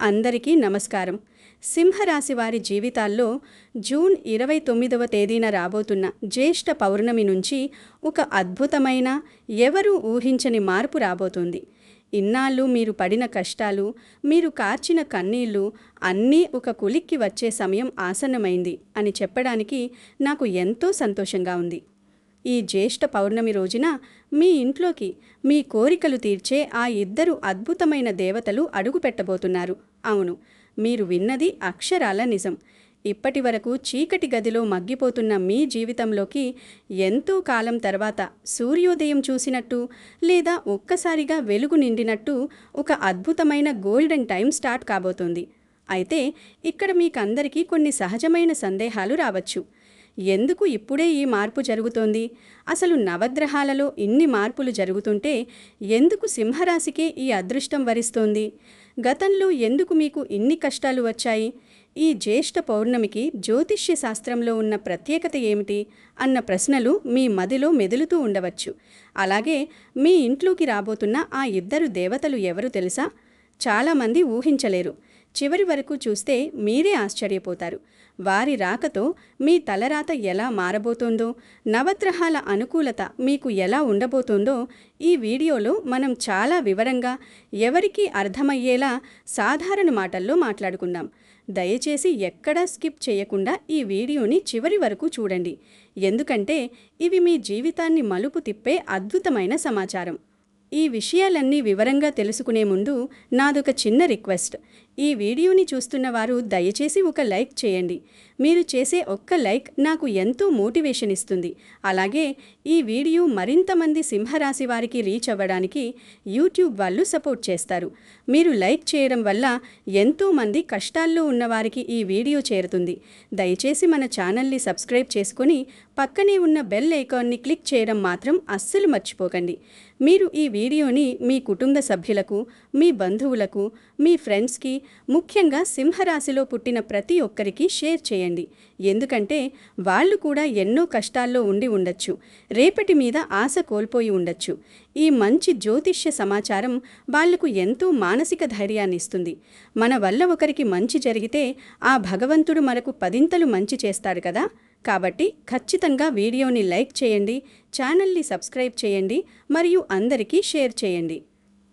అందరికీ నమస్కారం. సింహరాశి వారి జీవితాల్లో జూన్ 29వ తేదీన రాబోతున్న జ్యేష్ఠ పౌర్ణమి నుంచి ఒక అద్భుతమైన, ఎవరూ ఊహించని మార్పు రాబోతుంది. ఇన్నాళ్ళు మీరు పడిన కష్టాలు, మీరు కార్చిన కన్నీళ్లు అన్నీ ఒక కొలిక్కి వచ్చే సమయం ఆసన్నమైంది అని చెప్పడానికి నాకు ఎంతో సంతోషంగా ఉంది. ఈ జ్యేష్ఠ పౌర్ణమి రోజున మీ ఇంట్లోకి మీ కోరికలు తీర్చే ఆ ఇద్దరు అద్భుతమైన దేవతలు అడుగుపెట్టబోతున్నారు. అవును, మీరు విన్నది అక్షరాల నిజం. ఇప్పటి వరకు చీకటి గదిలో మగ్గిపోతున్న మీ జీవితంలోకి ఎంతో కాలం తర్వాత సూర్యోదయం చూసినట్టు, లేదా ఒక్కసారిగా వెలుగు నిండినట్టు ఒక అద్భుతమైన గోల్డెన్ టైం స్టార్ట్ కాబోతోంది. అయితే ఇక్కడ మీకందరికీ కొన్ని సహజమైన సందేహాలు రావచ్చు. ఎందుకు ఇప్పుడే ఈ మార్పు జరుగుతోంది? అసలు నవగ్రహాలలో ఇన్ని మార్పులు జరుగుతుంటే ఎందుకు సింహరాశికే ఈ అదృష్టం వరిస్తోంది? గతంలో ఎందుకు మీకు ఇన్ని కష్టాలు వచ్చాయి? ఈ జ్యేష్ఠ పౌర్ణమికి జ్యోతిష్య శాస్త్రంలో ఉన్న ప్రత్యేకత ఏమిటి అన్న ప్రశ్నలు మీ మదిలో మెదులుతూ ఉండవచ్చు. అలాగే మీ ఇంట్లోకి రాబోతున్న ఆ ఇద్దరు దేవతలు ఎవరు తెలుసా? చాలామంది ఊహించలేరు. చివరి వరకు చూస్తే మీరే ఆశ్చర్యపోతారు. వారి రాకతో మీ తలరాత ఎలా మారబోతోందో, నవగ్రహాల అనుకూలత మీకు ఎలా ఉండబోతోందో ఈ వీడియోలో మనం చాలా వివరంగా, ఎవరికీ అర్థమయ్యేలా సాధారణ మాటల్లో మాట్లాడుకుందాం. దయచేసి ఎక్కడా స్కిప్ చేయకుండా ఈ వీడియోని చివరి వరకు చూడండి. ఎందుకంటే ఇవి మీ జీవితాన్ని మలుపు తిప్పే అద్భుతమైన సమాచారం. ఈ విషయాలన్నీ వివరంగా తెలుసుకునే ముందు నాదొక చిన్న రిక్వెస్ట్. ఈ వీడియోని చూస్తున్న వారు దయచేసి ఒక లైక్ చేయండి. మీరు చేసే ఒక్క లైక్ నాకు ఎంతో మోటివేషన్ ఇస్తుంది. అలాగే ఈ వీడియో మరింత మంది సింహరాశి వారికి రీచ్ అవ్వడానికి యూట్యూబ్ వాళ్ళు సపోర్ట్ చేస్తారు. మీరు లైక్ చేయడం వల్ల ఎంతోమంది కష్టాల్లో ఉన్నవారికి ఈ వీడియో చేరుతుంది. దయచేసి మన ఛానల్ని సబ్స్క్రైబ్ చేసుకొని పక్కనే ఉన్న బెల్ ఐకాన్ని క్లిక్ చేయడం మాత్రం అస్సలు మర్చిపోకండి. మీరు ఈ వీడియోని మీ కుటుంబ సభ్యులకు, మీ బంధువులకు, మీ ఫ్రెండ్స్కి, ముఖ్యంగా సింహరాశిలో పుట్టిన ప్రతి ఒక్కరికి షేర్ చేయండి. ఎందుకంటే వాళ్ళు కూడా ఎన్నో కష్టాల్లో ఉండి ఉండొచ్చు. రేపటి మీద ఆశ కోల్పోయి ఉండొచ్చు. ఈ మంచి జ్యోతిష్య సమాచారం వాళ్లకు ఎంతో మానసిక ధైర్యాన్ని ఇస్తుంది. మన వల్ల ఒకరికి మంచి జరిగితే ఆ భగవంతుడు మనకు పదింతలు మంచి చేస్తాడు కదా. కాబట్టి ఖచ్చితంగా వీడియోని లైక్ చేయండి, ఛానల్ని సబ్స్క్రైబ్ చేయండి, మరియు అందరికీ షేర్ చేయండి.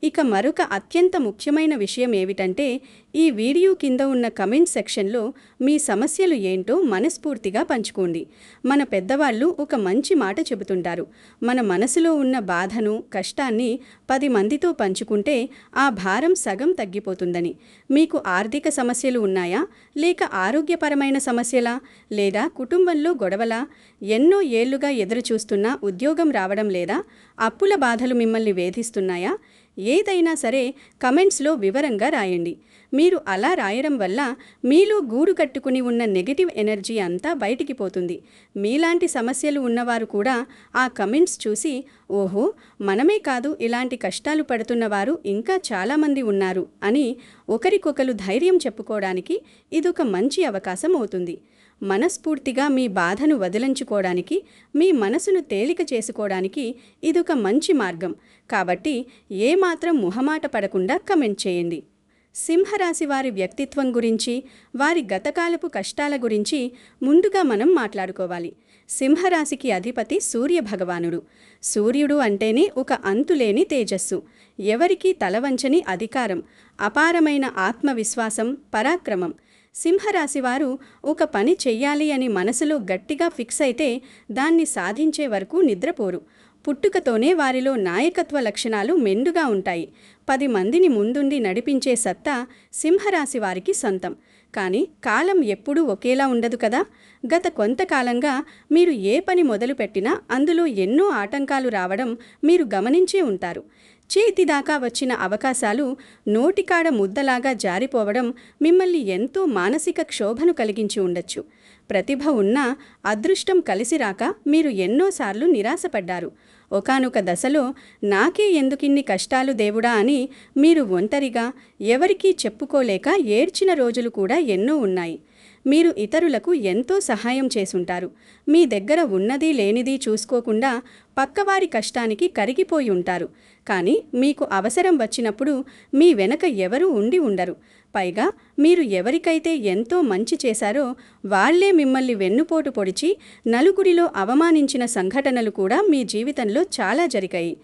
ఇక మరొక అత్యంత ముఖ్యమైన విషయం ఏమిటంటే, ఈ వీడియో కింద ఉన్న కమెంట్ సెక్షన్లో మీ సమస్యలు ఏంటో మనస్ఫూర్తిగా పంచుకోండి. మన పెద్దవాళ్ళు ఒక మంచి మాట చెబుతుంటారు. మన మనసులో ఉన్న బాధను, కష్టాన్ని 10 మందితో పంచుకుంటే ఆ భారం సగం తగ్గిపోతుందని. మీకు ఆర్థిక సమస్యలు ఉన్నాయా? లేక ఆరోగ్యపరమైన సమస్యలా? లేదా కుటుంబంలో గొడవలా? ఎన్నో ఏళ్లుగా ఎదురుచూస్తున్నా ఉద్యోగం రావడం లేదా? అప్పుల బాధలు మిమ్మల్ని వేధిస్తున్నాయా? ఏదైనా సరే కమెంట్స్లో వివరంగా రాయండి. మీరు అలా రాయడం వల్ల మీలో గూడు కట్టుకుని ఉన్న నెగటివ్ ఎనర్జీ అంతా బయటికి పోతుంది. మీలాంటి సమస్యలు ఉన్నవారు కూడా ఆ కమెంట్స్ చూసి, ఓహో, మనమే కాదు ఇలాంటి కష్టాలు పడుతున్నవారు ఇంకా చాలామంది ఉన్నారు అని ఒకరికొకరు ధైర్యం చెప్పుకోవడానికి ఇదొక మంచి అవకాశం అవుతుంది. మనస్ఫూర్తిగా మీ బాధను వదిలించుకోవడానికి, మీ మనసును తేలిక చేసుకోవడానికి ఇదొక మంచి మార్గం. కాబట్టి ఏమాత్రం మొహమాట పడకుండా కమెంట్ చేయండి. సింహరాశి వారి వ్యక్తిత్వం గురించి, వారి గతకాలపు కష్టాల గురించి ముందుగా మనం మాట్లాడుకోవాలి. సింహరాశికి అధిపతి సూర్య భగవానుడు. సూర్యుడు అంటేనే ఒక అంతులేని తేజస్సు, ఎవరికీ తలవంచని అధికారం, అపారమైన ఆత్మవిశ్వాసం, పరాక్రమం. సింహరాశివారు ఒక పని చెయ్యాలి అని మనసులో గట్టిగా ఫిక్స్ అయితే దాన్ని సాధించే వరకు నిద్రపోరు. పుట్టుకతోనే వారిలో నాయకత్వ లక్షణాలు మెండుగా ఉంటాయి. 10 మందిని ముందుండి నడిపించే సత్తా సింహరాశి వారికి సొంతం. కానీ కాలం ఎప్పుడూ ఒకేలా ఉండదు కదా. గత కొంతకాలంగా మీరు ఏ పని మొదలుపెట్టినా అందులో ఎన్నో ఆటంకాలు రావడం మీరు గమనించే ఉంటారు. చేతిదాకా వచ్చిన అవకాశాలు నోటికాడ ముద్దలాగా జారిపోవడం మిమ్మల్ని ఎంతో మానసిక క్షోభను కలిగించి ఉండొచ్చు. ప్రతిభ ఉన్నా అదృష్టం కలిసిరాక మీరు ఎన్నోసార్లు నిరాశపడ్డారు. ఒకానొక దశలో నాకే ఎందుకిన్ని కష్టాలు దేవుడా అని మీరు ఒంటరిగా ఎవరికీ చెప్పుకోలేక ఏడ్చిన రోజులు కూడా ఎన్నో ఉన్నాయి. మీరు ఇతరులకు ఎంతో సహాయం చేసుంటారు. మీ దగ్గర ఉన్నది లేనిది చూసుకోకుండా పక్కవారి కష్టానికి కరిగిపోయి ఉంటారు. కానీ మీకు అవసరం వచ్చినప్పుడు మీ వెనక ఎవరూ ఉండి ఉండరు. పైగా మీరు ఎవరికైతే ఎంతో మంచి చేశారో వాళ్లే మిమ్మల్ని వెన్నుపోటు పొడిచి నలుగురిలో అవమానించిన సంఘటనలు కూడా మీ జీవితంలో చాలా జరిగాయి.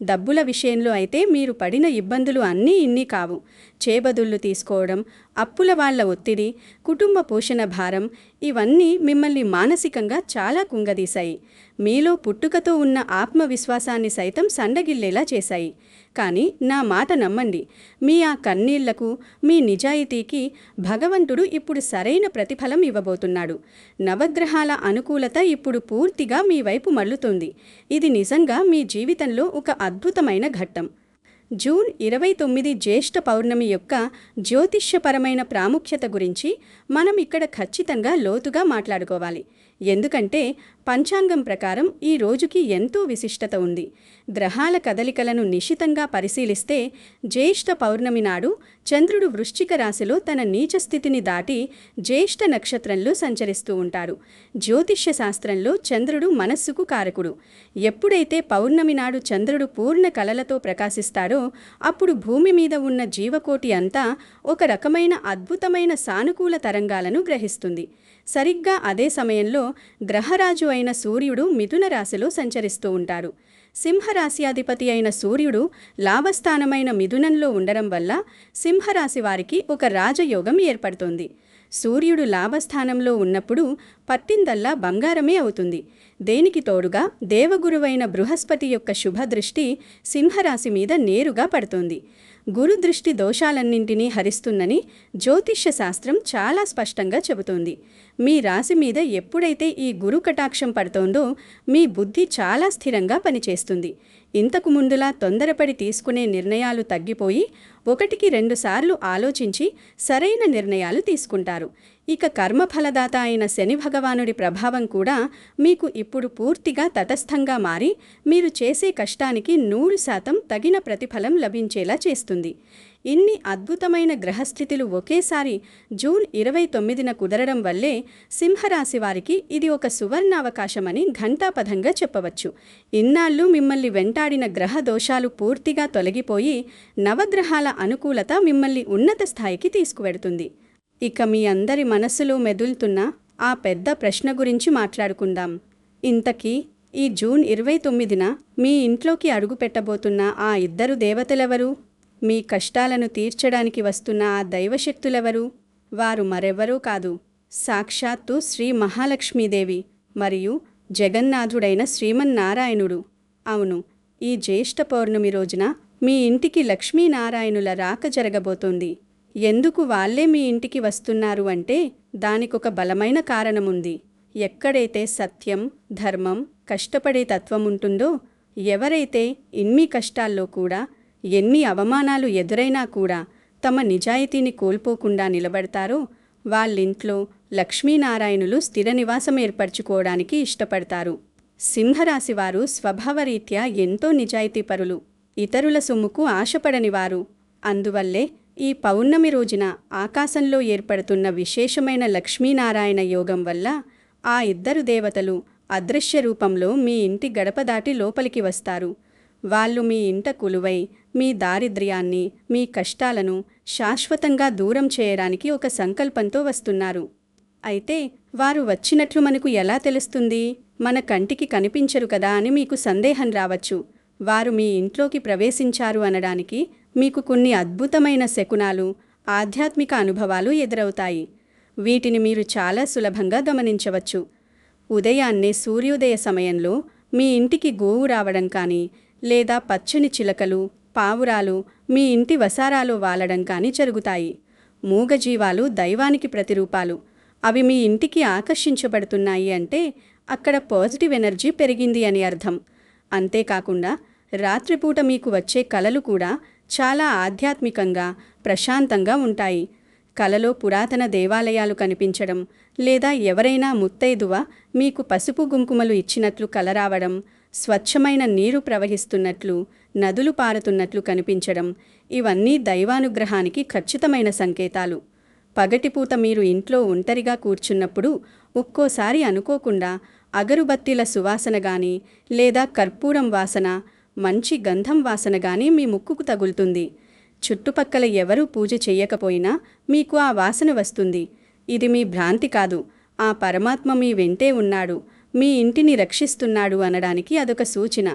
డబ్బుల విషయంలో అయితే మీరు పడిన ఇబ్బందులు అన్నీ ఇన్ని కావు. చేబదుళ్లు తీసుకోవడం, అప్పుల వాళ్ల ఒత్తిడి, కుటుంబ పోషణ భారం ఇవన్నీ మిమ్మల్ని మానసికంగా చాలా కుంగదీశాయి. మీలో పుట్టుకతో ఉన్న ఆత్మవిశ్వాసాన్ని సైతం సండగిల్లేలా చేశాయి. కానీ నా మాట నమ్మండి, మీ ఆ కన్నీళ్లకు, మీ నిజాయితీకి భగవంతుడు ఇప్పుడు సరైన ప్రతిఫలం ఇవ్వబోతున్నాడు. నవగ్రహాల అనుకూలత ఇప్పుడు పూర్తిగా మీ వైపు మళ్లుతుంది. ఇది నిజంగా మీ జీవితంలో ఒక అద్భుతమైన ఘట్టం. జూన్ 29 జ్యేష్ఠ పౌర్ణమి యొక్క జ్యోతిష్యపరమైన ప్రాముఖ్యత గురించి మనం ఇక్కడ ఖచ్చితంగా లోతుగా మాట్లాడుకోవాలి. ఎందుకంటే పంచాంగం ప్రకారం ఈ రోజుకి ఎంతో విశిష్టత ఉంది. గ్రహాల కదలికలను నిశితంగా పరిశీలిస్తే జ్యేష్ఠ పౌర్ణమి నాడు చంద్రుడు వృశ్చిక రాశిలో తన నీచ స్థితిని దాటి జ్యేష్ఠ నక్షత్రంలో సంచరిస్తూ ఉంటారు. జ్యోతిష్య శాస్త్రంలో చంద్రుడు మనస్సుకు కారకుడు. ఎప్పుడైతే పౌర్ణమి నాడు చంద్రుడు పూర్ణ కళలతో ప్రకాశిస్తాడో అప్పుడు భూమి మీద ఉన్న జీవకోటి అంతా ఒక రకమైన అద్భుతమైన సానుకూల తరంగాలను గ్రహిస్తుంది. సరిగ్గా అదే సమయంలో గ్రహరాజు అయిన సూర్యుడు మిథున రాశిలో సంచరిస్తూ ఉంటారు. సింహరాశి అయిన సూర్యుడు లాభస్థానమైన మిథునంలో ఉండడం వల్ల సింహరాశి వారికి ఒక రాజయోగం ఏర్పడుతుంది. సూర్యుడు లాభస్థానంలో ఉన్నప్పుడు పట్టిందల్లా బంగారమే అవుతుంది. దేనికి తోడుగా దేవగురువైన బృహస్పతి యొక్క శుభదృష్టి సింహరాశి మీద నేరుగా పడుతుంది. గురుదృష్టి దోషాలన్నింటినీ హరిస్తుందని జ్యోతిష్య శాస్త్రం చాలా స్పష్టంగా చెబుతోంది. మీ రాశి మీద ఎప్పుడైతే ఈ గురు కటాక్షం పడుతోందో మీ బుద్ధి చాలా స్థిరంగా పనిచేస్తుంది. ఇంతకు ముందులా తొందరపడి తీసుకునే నిర్ణయాలు తగ్గిపోయి 1-2 సార్లు ఆలోచించి సరైన నిర్ణయాలు తీసుకుంటారు. ఇక కర్మఫలదాత అయిన శని భగవానుడి ప్రభావం కూడా మీకు ఇప్పుడు పూర్తిగా తటస్థంగా మారి మీరు చేసే కష్టానికి 100% తగిన ప్రతిఫలం లభించేలా చేస్తుంది. ఇన్ని అద్భుతమైన గ్రహస్థితులు ఒకేసారి జూన్ 29న కుదరడం వల్లే సింహరాశి వారికి ఇది ఒక సువర్ణావకాశమని ఘంటాపథంగా చెప్పవచ్చు. ఇన్నాళ్ళు మిమ్మల్ని వెంటాడిన గ్రహ దోషాలు పూర్తిగా తొలగిపోయి నవగ్రహాల అనుకూలత మిమ్మల్ని ఉన్నత స్థాయికి తీసుకువెడుతుంది. ఇక మీ అందరి మనస్సులో మెదులుతున్న ఆ పెద్ద ప్రశ్న గురించి మాట్లాడుకుందాం. ఇంతకీ ఈ జూన్ 29న మీ ఇంట్లోకి అడుగుపెట్టబోతున్న ఆ ఇద్దరు దేవతలెవరు? మీ కష్టాలను తీర్చడానికి వస్తున్న ఆ దైవశక్తులెవరు? వారు మరెవ్వరూ కాదు, సాక్షాత్తు శ్రీ మహాలక్ష్మీదేవి మరియు జగన్నాథుడైన శ్రీమన్నారాయణుడు. అవును, ఈ జ్యేష్ఠ పౌర్ణమి రోజున మీ ఇంటికి లక్ష్మీనారాయణుల రాక జరగబోతోంది. ఎందుకు వాళ్ళే మీ ఇంటికి వస్తున్నారు అంటే దానికొక బలమైన కారణముంది. ఎక్కడైతే సత్యం, ధర్మం, కష్టపడే తత్వం ఉంటుందో, ఎవరైతే ఇన్ని కష్టాల్లో కూడా ఎన్ని అవమానాలు ఎదురైనా కూడా తమ నిజాయితీని కోల్పోకుండా నిలబడతారో వాళ్ళింట్లో లక్ష్మీనారాయణులు స్థిర నివాసం ఏర్పరచుకోవడానికి ఇష్టపడతారు. సింహరాశివారు స్వభావరీత్యా ఎంతో నిజాయితీపరులు, ఇతరుల సొమ్ముకు ఆశపడనివారు. అందువల్లే ఈ పౌర్ణమి రోజున ఆకాశంలో ఏర్పడుతున్న విశేషమైన లక్ష్మీనారాయణ యోగం వల్ల ఆ ఇద్దరు దేవతలు అదృశ్య రూపంలో మీ ఇంటి గడప దాటి లోపలికి వస్తారు. వాళ్ళు మీ ఇంట కొలువై మీ దారిద్ర్యాన్ని, మీ కష్టాలను శాశ్వతంగా దూరం చేయడానికి ఒక సంకల్పంతో వస్తున్నారు. అయితే వారు వచ్చినట్లు మనకు ఎలా తెలుస్తుంది? మన కంటికి కనిపించరు కదా అని మీకు సందేహం రావచ్చు. వారు మీ ఇంట్లోకి ప్రవేశించారు అనడానికి మీకు కొన్ని అద్భుతమైన శకునాలు, ఆధ్యాత్మిక అనుభవాలు ఎదురవుతాయి. వీటిని మీరు చాలా సులభంగా గమనించవచ్చు. ఉదయాన్నే సూర్యోదయ సమయంలో మీ ఇంటికి గోవు రావడం కానీ, లేదా పచ్చని చిలకలు, పావురాలు మీ ఇంటి వసారాలో వాలడం కానీ జరుగుతాయి. మూగజీవాలు దైవానికి ప్రతిరూపాలు. అవి మీ ఇంటికి ఆకర్షించబడుతున్నాయి అంటే అక్కడ పాజిటివ్ ఎనర్జీ పెరిగింది అని అర్థం. అంతేకాకుండా రాత్రిపూట మీకు వచ్చే కలలు కూడా చాలా ఆధ్యాత్మికంగా, ప్రశాంతంగా ఉంటాయి. కలలో పురాతన దేవాలయాలు కనిపించడం, లేదా ఎవరైనా ముత్తైదువ మీకు పసుపు కుంకుమలు ఇచ్చినట్లు కల రావడం, స్వచ్ఛమైన నీరు ప్రవహిస్తున్నట్లు, నదులు పారుతున్నట్లు కనిపించడం, ఇవన్నీ దైవానుగ్రహానికి ఖచ్చితమైన సంకేతాలు. పగటిపూట మీరు ఇంట్లో ఒంటరిగా కూర్చున్నప్పుడు ఒక్కోసారి అనుకోకుండా అగరుబత్తీల సువాసన గాని లేదా కర్పూరం వాసన, మంచి గంధం వాసన గాని మీ ముక్కుకు తగులుతుంది. చుట్టుపక్కల ఎవరూ పూజ చెయ్యకపోయినా మీకు ఆ వాసన వస్తుంది. ఇది మీ భ్రాంతి కాదు. ఆ పరమాత్మ మీ వెంటే ఉన్నాడు, మీ ఇంటిని రక్షిస్తున్నాడు అనడానికి అదొక సూచన.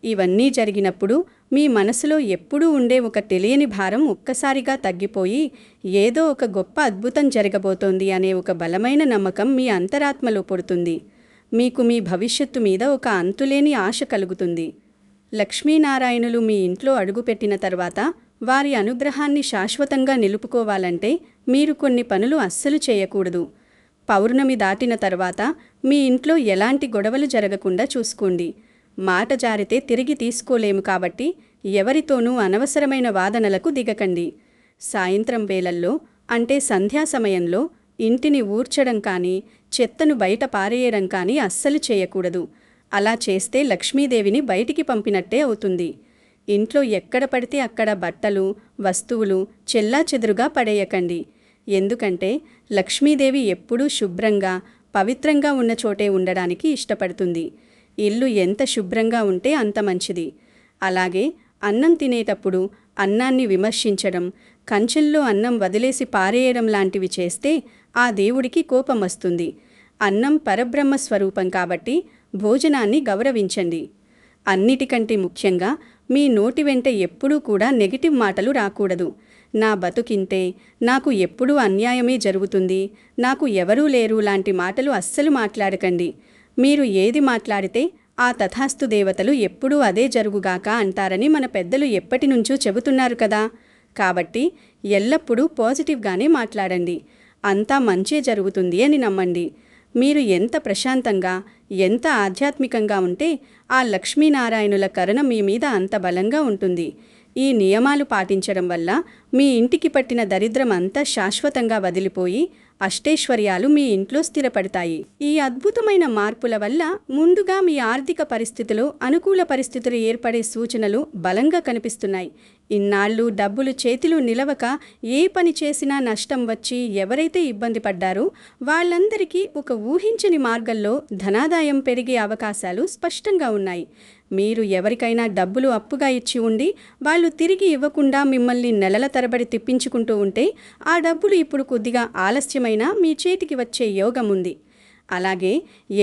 ఇవన్నీ జరిగినప్పుడు మీ మనసులో ఎప్పుడూ ఉండే ఒక తెలియని భారం ఒక్కసారిగా తగ్గిపోయి ఏదో ఒక గొప్ప అద్భుతం జరగబోతోంది అనే ఒక బలమైన నమ్మకం మీ అంతరాత్మలో పుడుతుంది. మీకు మీ భవిష్యత్తు మీద ఒక అంతులేని ఆశ కలుగుతుంది. లక్ష్మీనారాయణులు మీ ఇంట్లో అడుగుపెట్టిన తర్వాత వారి అనుగ్రహాన్ని శాశ్వతంగా నిలుపుకోవాలంటే మీరు కొన్ని పనులు అస్సలు చేయకూడదు. పౌర్ణమి దాటిన తర్వాత మీ ఇంట్లో ఎలాంటి గొడవలు జరగకుండా చూసుకోండి. మాట జారితే తిరిగి తీసుకోలేము కాబట్టి ఎవరితోనూ అనవసరమైన వాదనలకు దిగకండి. సాయంత్రం వేళల్లో అంటే సంధ్యా సమయంలో ఇంటిని ఊడ్చడం కానీ చెత్తను బయట పారేయడం కానీ అస్సలు చేయకూడదు. అలా చేస్తే లక్ష్మీదేవిని బయటికి పంపినట్టే అవుతుంది. ఇంట్లో ఎక్కడ పడితే అక్కడ బట్టలు, వస్తువులు చెల్లాచెదురుగా పడేయకండి. ఎందుకంటే లక్ష్మీదేవి ఎప్పుడూ శుభ్రంగా, పవిత్రంగా ఉన్న చోటే ఉండడానికి ఇష్టపడుతుంది. ఇల్లు ఎంత శుభ్రంగా ఉంటే అంత మంచిది. అలాగే అన్నం తినేటప్పుడు అన్నాన్ని విమర్శించడం, కంచెల్లో అన్నం వదిలేసి పారేయడం లాంటివి చేస్తే ఆ దేవుడికి కోపం వస్తుంది. అన్నం పరబ్రహ్మ స్వరూపం కాబట్టి భోజనాన్ని గౌరవించండి. అన్నిటికంటే ముఖ్యంగా మీ నోటి వెంట ఎప్పుడూ కూడా నెగిటివ్ మాటలు రాకూడదు. నా బతుకింతే, నాకు ఎప్పుడూ అన్యాయమే జరుగుతుంది, నాకు ఎవరూ లేరు లాంటి మాటలు అస్సలు మాట్లాడకండి. మీరు ఏది మాట్లాడితే ఆ తథాస్తు దేవతలు ఎప్పుడూ అదే జరుగుగాక అంటారని మన పెద్దలు ఎప్పటినుంచో చెబుతున్నారు కదా. కాబట్టి ఎల్లప్పుడూ పాజిటివ్గానే మాట్లాడండి. అంతా మంచే జరుగుతుంది అని నమ్మండి. మీరు ఎంత ప్రశాంతంగా, ఎంత ఆధ్యాత్మికంగా ఉంటే ఆ లక్ష్మీనారాయణుల కరుణ మీ మీద అంత బలంగా ఉంటుంది. ఈ నియమాలు పాటించడం వల్ల మీ ఇంటికి పట్టిన దరిద్రం అంతా శాశ్వతంగా వదిలిపోయి అష్టైశ్వర్యాలు మీ ఇంట్లో స్థిరపడతాయి. ఈ అద్భుతమైన మార్పుల వల్ల ముందుగా మీ ఆర్థిక పరిస్థితిలో అనుకూల పరిస్థితులు ఏర్పడే సూచనలు బలంగా కనిపిస్తున్నాయి. ఇన్నాళ్ళు డబ్బులు చేతిలో నిలవక ఏ పని చేసినా నష్టం వచ్చి ఎవరైతే ఇబ్బంది పడ్డారో వాళ్ళందరికీ ఒక ఊహించని మార్గంలో ధనాదాయం పెరిగే అవకాశాలు స్పష్టంగా ఉన్నాయి. మీరు ఎవరికైనా డబ్బులు అప్పుగా ఇచ్చి ఉండి వాళ్ళు తిరిగి ఇవ్వకుండా మిమ్మల్ని నెలల తరబడి తిప్పించుకుంటూ ఉంటే ఆ డబ్బులు ఇప్పుడు కొద్దిగా ఆలస్యమైనా మీ చేతికి వచ్చే యోగం ఉంది. అలాగే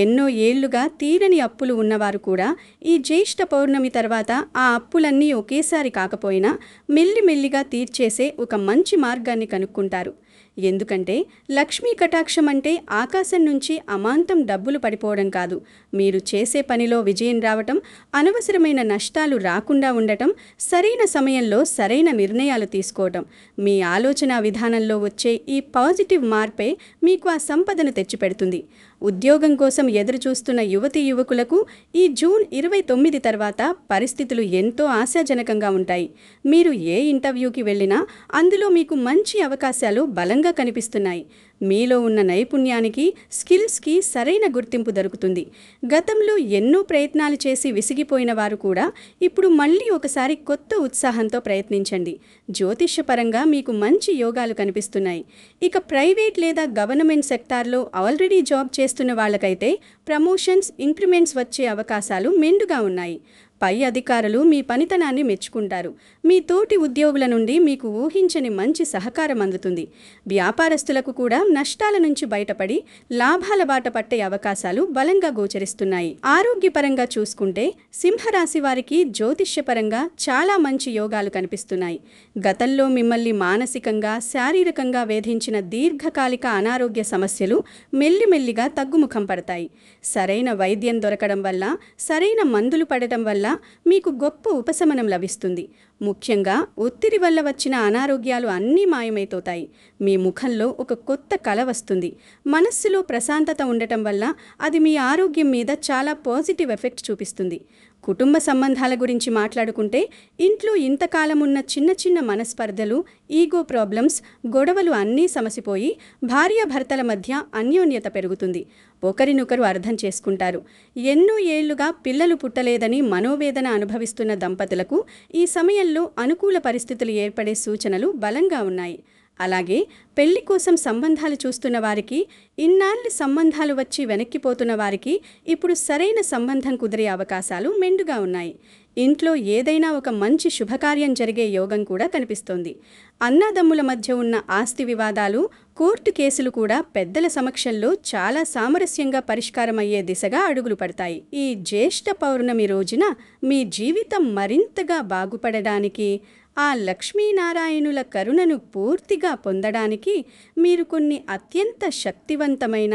ఎన్నో ఏళ్లుగా తీరని అప్పులు ఉన్నవారు కూడా ఈ జ్యేష్ఠ పౌర్ణమి తర్వాత ఆ అప్పులన్నీ ఒకేసారి కాకపోయినా మెల్లిమెల్లిగా తీర్చేసే ఒక మంచి మార్గాన్ని కనుక్కుంటారు. ఎందుకంటే లక్ష్మీ కటాక్షం అంటే ఆకాశం నుంచి అమాంతం డబ్బులు పడిపోవడం కాదు. మీరు చేసే పనిలో విజయం రావటం, అనవసరమైన నష్టాలు రాకుండా ఉండటం, సరైన సమయంలో సరైన నిర్ణయాలు తీసుకోవటం, మీ ఆలోచన విధానంలో వచ్చే ఈ పాజిటివ్ మార్పే మీకు ఆ సంపదను తెచ్చిపెడుతుంది. ఉద్యోగం కోసం ఎదురు చూస్తున్న యువతీ యువకులకు ఈ జూన్ 29 తర్వాత పరిస్థితులు ఎంతో ఆశాజనకంగా ఉంటాయి. మీరు ఏ ఇంటర్వ్యూకి వెళ్ళినా అందులో మీకు మంచి అవకాశాలు బలంగా కనిపిస్తున్నాయి. మీలో ఉన్న నైపుణ్యానికి, స్కిల్స్కి సరైన గుర్తింపు దొరుకుతుంది. గతంలో ఎన్నో ప్రయత్నాలు చేసి విసిగిపోయిన వారు కూడా ఇప్పుడు మళ్ళీ ఒకసారి కొత్త ఉత్సాహంతో ప్రయత్నించండి. జ్యోతిష్యపరంగా మీకు మంచి యోగాలు కనిపిస్తున్నాయి. ఇక ప్రైవేట్ లేదా గవర్నమెంట్ సెక్టార్లో ఆల్రెడీ జాబ్ చేస్తున్న వాళ్ళకైతే ప్రమోషన్స్, ఇంక్రిమెంట్స్ వచ్చే అవకాశాలు మెండుగా ఉన్నాయి. పై అధికారులు మీ పనితనాన్ని మెచ్చుకుంటారు. మీ తోటి ఉద్యోగుల నుండి మీకు ఊహించని మంచి సహకారం అందుతుంది. వ్యాపారస్తులకు కూడా నష్టాల నుంచి బయటపడి లాభాల బాట పట్టే అవకాశాలు బలంగా గోచరిస్తున్నాయి. ఆరోగ్యపరంగా చూసుకుంటే సింహరాశి వారికి జ్యోతిష్యపరంగా చాలా మంచి యోగాలు కనిపిస్తున్నాయి. గతంలో మిమ్మల్ని మానసికంగా, శారీరకంగా వేధించిన దీర్ఘకాలిక అనారోగ్య సమస్యలు మెల్లిమెల్లిగా తగ్గుముఖం పడతాయి. సరైన వైద్యం దొరకడం వల్ల, సరైన మందులు పడటం వల్ల మీకు గొప్ప ఉపశమనం లభిస్తుంది. ముఖ్యంగా ఒత్తిడి వల్ల వచ్చిన అనారోగ్యాలు అన్నీ మాయమైపోతాయి. మీ ముఖంలో ఒక కొత్త కళ వస్తుంది. మనస్సులో ప్రశాంతత ఉండటం వల్ల అది మీ ఆరోగ్యం మీద చాలా పాజిటివ్ ఎఫెక్ట్ చూపిస్తుంది. కుటుంబ సంబంధాల గురించి మాట్లాడుకుంటే ఇంట్లో ఇంతకాలం ఉన్న చిన్న చిన్న మనస్పర్ధలు, ఈగో ప్రాబ్లమ్స్, గొడవలు అన్నీ సమసిపోయి భార్యాభర్తల మధ్య అన్యోన్యత పెరుగుతుంది. ఒకరినొకరు అర్థం చేసుకుంటారు. ఎన్నో ఏళ్లుగా పిల్లలు పుట్టలేదని మనోవేదన అనుభవిస్తున్న దంపతులకు ఈ సమయంలో అనుకూల పరిస్థితులు ఏర్పడే సూచనలు బలంగా ఉన్నాయి. అలాగే పెళ్లి కోసం సంబంధాలు చూస్తున్న వారికి, ఇన్నాళ్ళు సంబంధాలు వచ్చి వెనక్కిపోతున్న వారికి ఇప్పుడు సరైన సంబంధం కుదిరే అవకాశాలు మెండుగా ఉన్నాయి. ఇంట్లో ఏదైనా ఒక మంచి శుభకార్యం జరిగే యోగం కూడా కనిపిస్తోంది. అన్నాదమ్ముల మధ్య ఉన్న ఆస్తి వివాదాలు, కోర్టు కేసులు కూడా పెద్దల సమక్షంలో చాలా సామరస్యంగా పరిష్కారమయ్యే దిశగా అడుగులు పడతాయి. ఈ జ్యేష్ఠ పౌర్ణమి రోజున మీ జీవితం మరింతగా బాగుపడడానికి, ఆ లక్ష్మీనారాయణుల కరుణను పూర్తిగా పొందడానికి మీరు కొన్ని అత్యంత శక్తివంతమైన,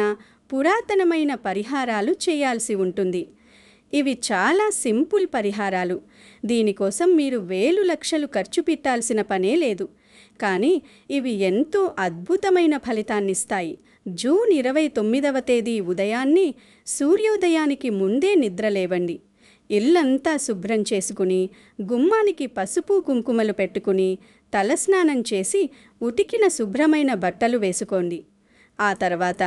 పురాతనమైన పరిహారాలు చేయాల్సి ఉంటుంది. ఇవి చాలా సింపుల్ పరిహారాలు. దీనికోసం మీరు వేలు లక్షలు ఖర్చు పెట్టాల్సిన పనే లేదు. కానీ ఇవి ఎంతో అద్భుతమైన ఫలితాన్నిస్తాయి. జూన్ 29వ తేదీ ఉదయాన్నే సూర్యోదయానికి ముందే నిద్రలేవండి. ఇల్లంతా శుభ్రం చేసుకుని, గుమ్మానికి పసుపు కుంకుమలు పెట్టుకుని, తలస్నానం చేసి ఉతికిన శుభ్రమైన బట్టలు వేసుకోండి. ఆ తర్వాత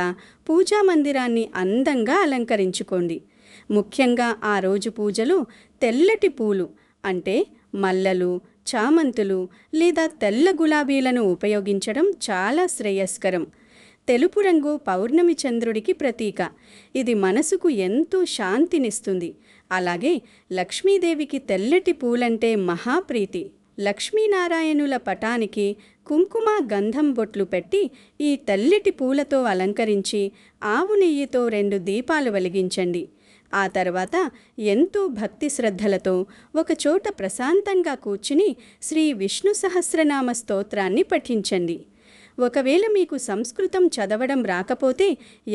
పూజామందిరాన్ని అందంగా అలంకరించుకోండి. ముఖ్యంగా ఆ రోజు పూజలో తెల్లటి పూలు అంటే మల్లెలు, చామంతులు లేదా తెల్ల గులాబీలను ఉపయోగించడం చాలా శ్రేయస్కరం. తెలుపు రంగు పౌర్ణమి చంద్రుడికి ప్రతీక. ఇది మనసుకు ఎంతో శాంతినిస్తుంది. అలాగే లక్ష్మీదేవికి తెల్లటి పూలంటే మహాప్రీతి. లక్ష్మీనారాయణుల పటానికి కుంకుమ గంధం బొట్లు పెట్టి ఈ తెల్లటి పూలతో అలంకరించి ఆవు నెయ్యితో 2 దీపాలు వెలిగించండి. ఆ తర్వాత ఎంతో భక్తి శ్రద్ధలతో ఒకచోట ప్రశాంతంగా కూర్చుని శ్రీ విష్ణు సహస్రనామ స్తోత్రాన్ని పఠించండి. ఒకవేళ మీకు సంస్కృతం చదవడం రాకపోతే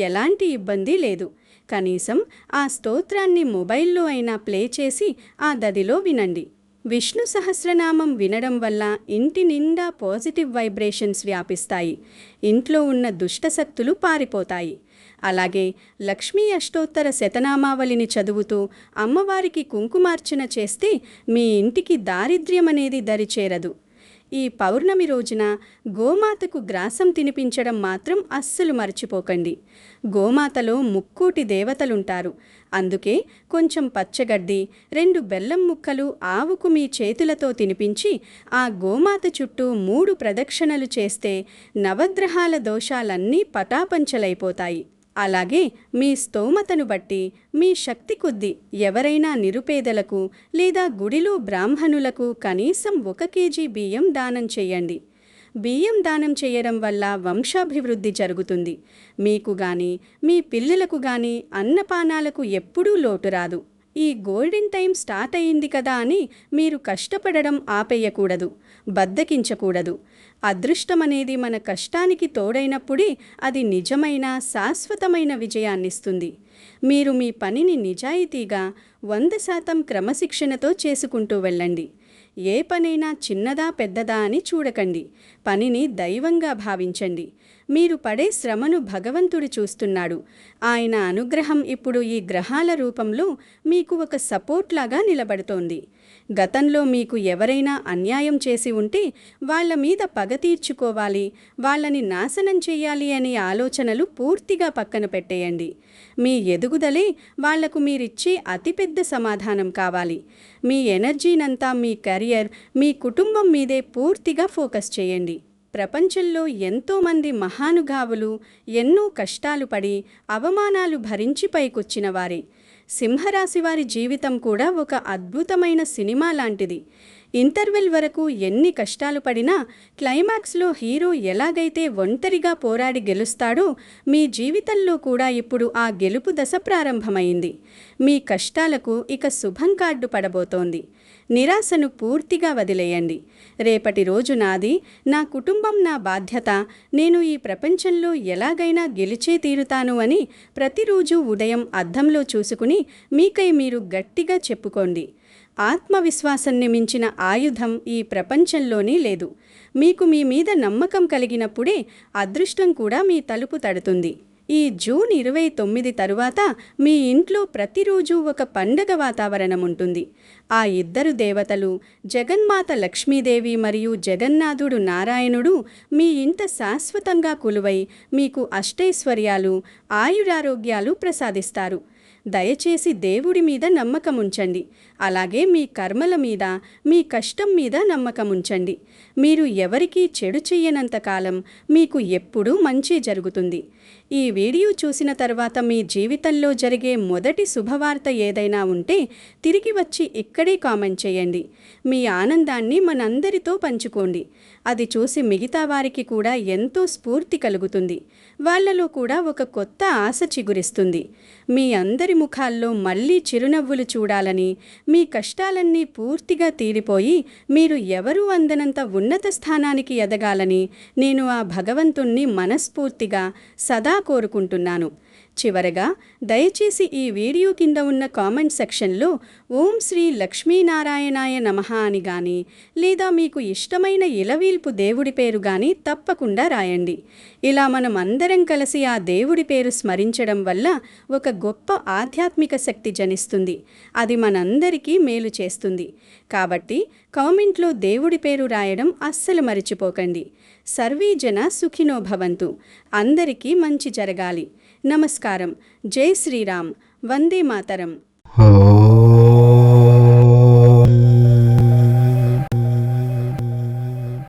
ఎలాంటి ఇబ్బంది లేదు. కనీసం ఆ స్తోత్రాన్ని మొబైల్లో అయినా ప్లే చేసి ఆ గదిలో వినండి. విష్ణు సహస్రనామం వినడం వల్ల ఇంటి నిండా పాజిటివ్ వైబ్రేషన్స్ వ్యాపిస్తాయి. ఇంట్లో ఉన్న దుష్టశక్తులు పారిపోతాయి. అలాగే లక్ష్మీ అష్టోత్తర శతనామావళిని చదువుతూ అమ్మవారికి కుంకుమార్చన చేస్తే మీ ఇంటికి దారిద్ర్యం అనేది దరిచేరదు. ఈ పౌర్ణమి రోజున గోమాతకు గ్రాసం తినిపించడం మాత్రం అస్సలు మర్చిపోకండి. గోమాతలో ముక్కోటి దేవతలుంటారు. అందుకే కొంచెం పచ్చగడ్డి, 2 బెల్లం ముక్కలు ఆవుకు మీ చేతులతో తినిపించి ఆ గోమాత చుట్టూ 3 ప్రదక్షిణలు చేస్తే నవగ్రహాల దోషాలన్నీ పటాపంచలైపోతాయి. అలాగే మీ స్తోమతను బట్టి మీ శక్తి కొద్దీ ఎవరైనా నిరుపేదలకు లేదా గుడిలో బ్రాహ్మణులకు కనీసం 1 కేజీ బియ్యం దానం చేయండి. బియ్యం దానం చేయడం వల్ల వంశాభివృద్ధి జరుగుతుంది. మీకు గాని మీ పిల్లలకు గాని అన్నపానాలకు ఎప్పుడూ లోటు రాదు. ఈ గోల్డెన్ టైం స్టార్ట్ అయింది కదా అని మీరు కష్టపడడం ఆపేయకూడదు, బద్దకించకూడదు. అదృష్టమనేది మన కష్టానికి తోడైనప్పుడే అది నిజమైన శాశ్వతమైన విజయాన్నిస్తుంది. మీరు మీ పనిని నిజాయితీగా 100% క్రమశిక్షణతో చేసుకుంటూ వెళ్ళండి. ఏ పనైనా చిన్నదా పెద్దదా అని చూడకండి. పనిని దైవంగా భావించండి. మీరు పడే శ్రమను భగవంతుడు చూస్తున్నాడు. ఆయన అనుగ్రహం ఇప్పుడు ఈ గ్రహాల రూపంలో మీకు ఒక సపోర్ట్ లాగా నిలబడుతోంది. గతంలో మీకు ఎవరైనా అన్యాయం చేసి ఉంటే వాళ్ళ మీద పగ తీర్చుకోవాలి, వాళ్ళని నాశనం చేయాలి అనే ఆలోచనలు పూర్తిగా పక్కన పెట్టేయండి. మీ ఎదుగుదలే వాళ్లకు మీరిచ్చే అతిపెద్ద సమాధానం కావాలి. మీ ఎనర్జీనంతా మీ కెరియర్, మీ కుటుంబం మీదే పూర్తిగా ఫోకస్ చేయండి. ప్రపంచంలో ఎంతోమంది మహానుభావులు ఎన్నో కష్టాలు పడి అవమానాలు భరించి పైకొచ్చిన వారే. సింహరాశి వారి జీవితం కూడా ఒక అద్భుతమైన సినిమా లాంటిది. ఇంటర్వెల్ వరకు ఎన్ని కష్టాలు పడినా క్లైమాక్స్లో హీరో ఎలాగైతే ఒంటరిగా పోరాడి గెలుస్తాడో మీ జీవితంలో కూడా ఇప్పుడు ఆ గెలుపు దశ ప్రారంభమైంది. మీ కష్టాలకు ఇక శుభం కార్డు పడబోతోంది. నిరాశను పూర్తిగా వదిలేయండి. రేపటి రోజు నాది, నా కుటుంబం నా బాధ్యత, నేను ఈ ప్రపంచంలో ఎలాగైనా గెలిచే తీరుతాను అని ప్రతిరోజు ఉదయం అద్దంలో చూసుకుని మీకై మీరు గట్టిగా చెప్పుకోండి. ఆత్మవిశ్వాసాన్ని మించిన ఆయుధం ఈ ప్రపంచంలోనే లేదు. మీకు మీ మీద నమ్మకం కలిగినప్పుడే అదృష్టం కూడా మీ తలుపు తడుతుంది. ఈ జూన్ 29 తరువాత మీ ఇంట్లో ప్రతిరోజు ఒక పండగ వాతావరణం ఉంటుంది. ఆ ఇద్దరు దేవతలు జగన్మాత లక్ష్మీదేవి మరియు జగన్నాథుడు నారాయణుడు మీ ఇంట శాశ్వతంగా కొలువై మీకు అష్టైశ్వర్యాలు, ఆయురారోగ్యాలు ప్రసాదిస్తారు. దయచేసి దేవుడి మీద నమ్మకముంచండి. అలాగే మీ కర్మల మీద, మీ కష్టం మీద నమ్మకముంచండి. మీరు ఎవరికీ చెడు చెయ్యనంతకాలం మీకు ఎప్పుడూ మంచి జరుగుతుంది. ఈ వీడియో చూసిన తర్వాత మీ జీవితంలో జరిగే మొదటి శుభవార్త ఏదైనా ఉంటే తిరిగి వచ్చి ఇక్కడే కామెంట్ చేయండి. మీ ఆనందాన్ని మనందరితో పంచుకోండి. అది చూసి మిగతా వారికి కూడా ఎంతో స్ఫూర్తి కలుగుతుంది. వాళ్ళలో కూడా ఒక కొత్త ఆశ చిగురిస్తుంది. మీ అందరి ముఖాల్లో మళ్ళీ చిరునవ్వులు చూడాలని, మీ కష్టాలన్నీ పూర్తిగా తీరిపోయి మీరు ఎవరూ అందనంత ఉన్నత స్థానానికి ఎదగాలని నేను ఆ భగవంతుణ్ణి మనస్ఫూర్తిగా సదా కోరుకుంటున్నాను. చివరగా దయచేసి ఈ వీడియో కింద ఉన్న కామెంట్ సెక్షన్లో ఓం శ్రీ లక్ష్మీనారాయణాయ నమః అని గాని, లేదా మీకు ఇష్టమైన ఇలవీల్పు దేవుడి పేరు గాని తప్పకుండా రాయండి. ఇలా మనం అందరం కలిసి ఆ దేవుడి పేరు స్మరించడం వల్ల ఒక గొప్ప ఆధ్యాత్మిక శక్తి జనిస్తుంది. అది మనందరికీ మేలు చేస్తుంది. కాబట్టి కామెంట్లో దేవుడి పేరు రాయడం అస్సలు మరిచిపోకండి. సర్వే జన సుఖినో భవంతు. అందరికీ మంచి జరగాలి. నమస్కారం. జై శ్రీరామ్. వందే మాతరం.